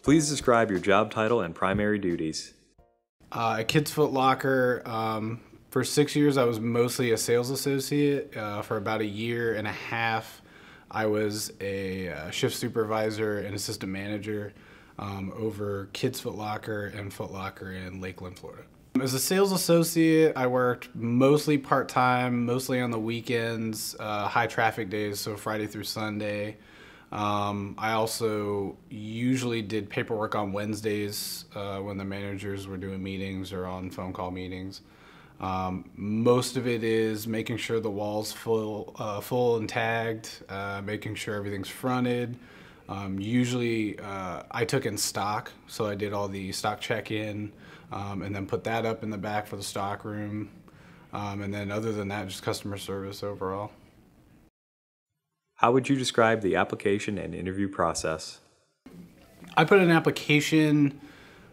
Please describe your job title and primary duties. At Kids Foot Locker, for 6 years I was mostly a sales associate. For about a year and a half I was a shift supervisor and assistant manager over Kids Foot Locker and Foot Locker in Lakeland, Florida. As a sales associate, I worked mostly part-time, mostly on the weekends, high traffic days, so Friday through Sunday. I also usually did paperwork on Wednesdays when the managers were doing meetings or on phone call meetings. Most of it is making sure the wall's full and tagged, making sure everything's fronted. Usually I took in stock, so I did all the stock check-in and then put that up in the back for the stock room. And then other than that, just customer service overall. How would you describe the application and interview process? I put an application,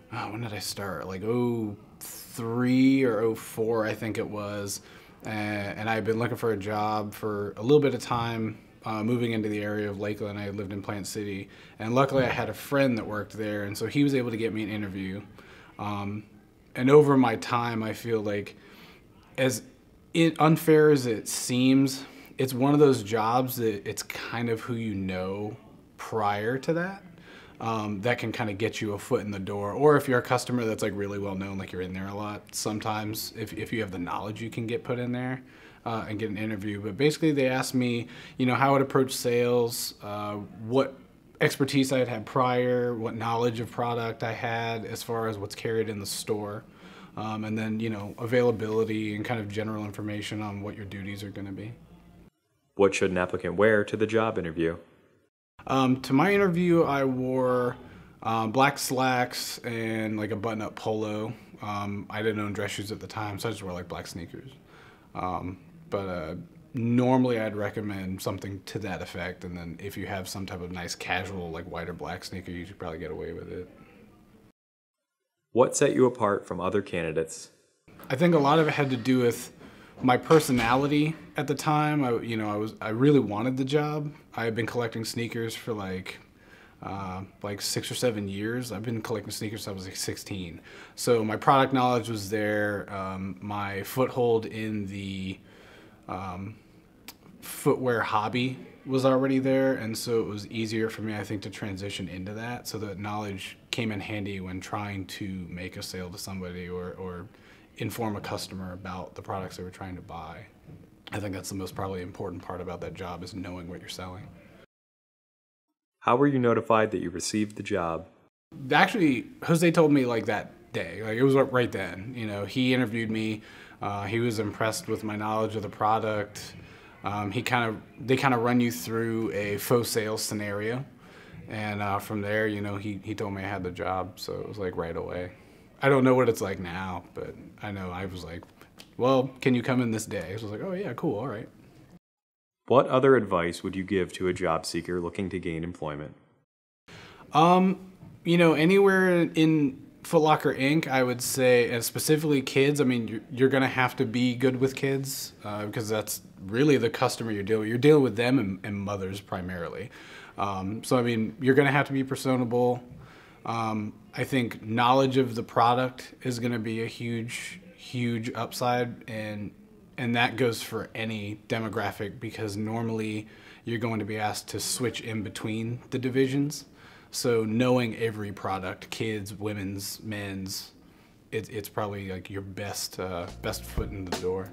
when did I start? Like 03 or 04, I think it was. And I had been looking for a job for a little bit of time, moving into the area of Lakeland. I lived in Plant City. And luckily I had a friend that worked there, and so he was able to get me an interview. And over my time, I feel like, as unfair as it seems, it's one of those jobs that it's kind of who you know prior to that, that can kind of get you a foot in the door. Or if you're a customer that's like really well known, like you're in there a lot, sometimes if you have the knowledge, you can get put in there and get an interview. But basically they asked me, you know, how I would approach sales, what expertise I had had prior, what knowledge of product I had as far as what's carried in the store, and then, you know, availability and kind of general information on what your duties are going to be. What should an applicant wear to the job interview? To my interview, I wore black slacks and like a button-up polo. I didn't own dress shoes at the time, so I just wore like black sneakers. But normally I'd recommend something to that effect, and then if you have some type of nice casual like white or black sneaker, you should probably get away with it. What set you apart from other candidates? I think a lot of it had to do with my personality at the time. I really wanted the job. I had been collecting sneakers for like 6 or 7 years. I've been collecting sneakers since I was like 16. So my product knowledge was there. My foothold in the footwear hobby was already there, and so it was easier for me, I think, to transition into that. So that knowledge came in handy when trying to make a sale to somebody or inform a customer about the products they were trying to buy. I think that's the most probably important part about that job, is knowing what you're selling. How were you notified that you received the job? Actually, Jose told me like that day. Like, it was right then. You know, he interviewed me. He was impressed with my knowledge of the product. They kind of run you through a faux sales scenario, and from there, you know, he told me I had the job, so it was like right away. I don't know what it's like now, but I know I was like, well, can you come in this day? So I was like, oh yeah, cool, all right. What other advice would you give to a job seeker looking to gain employment? You know, anywhere in Foot Locker Inc., I would say, and specifically kids, I mean, you're going to have to be good with kids because that's really the customer you're dealing with. You're dealing with them and mothers primarily. So, I mean, you're going to have to be personable. I think knowledge of the product is going to be a huge upside, and that goes for any demographic, because normally you're going to be asked to switch in between the divisions. So knowing every product, kids, women's, men's, it's probably like your best foot in the door.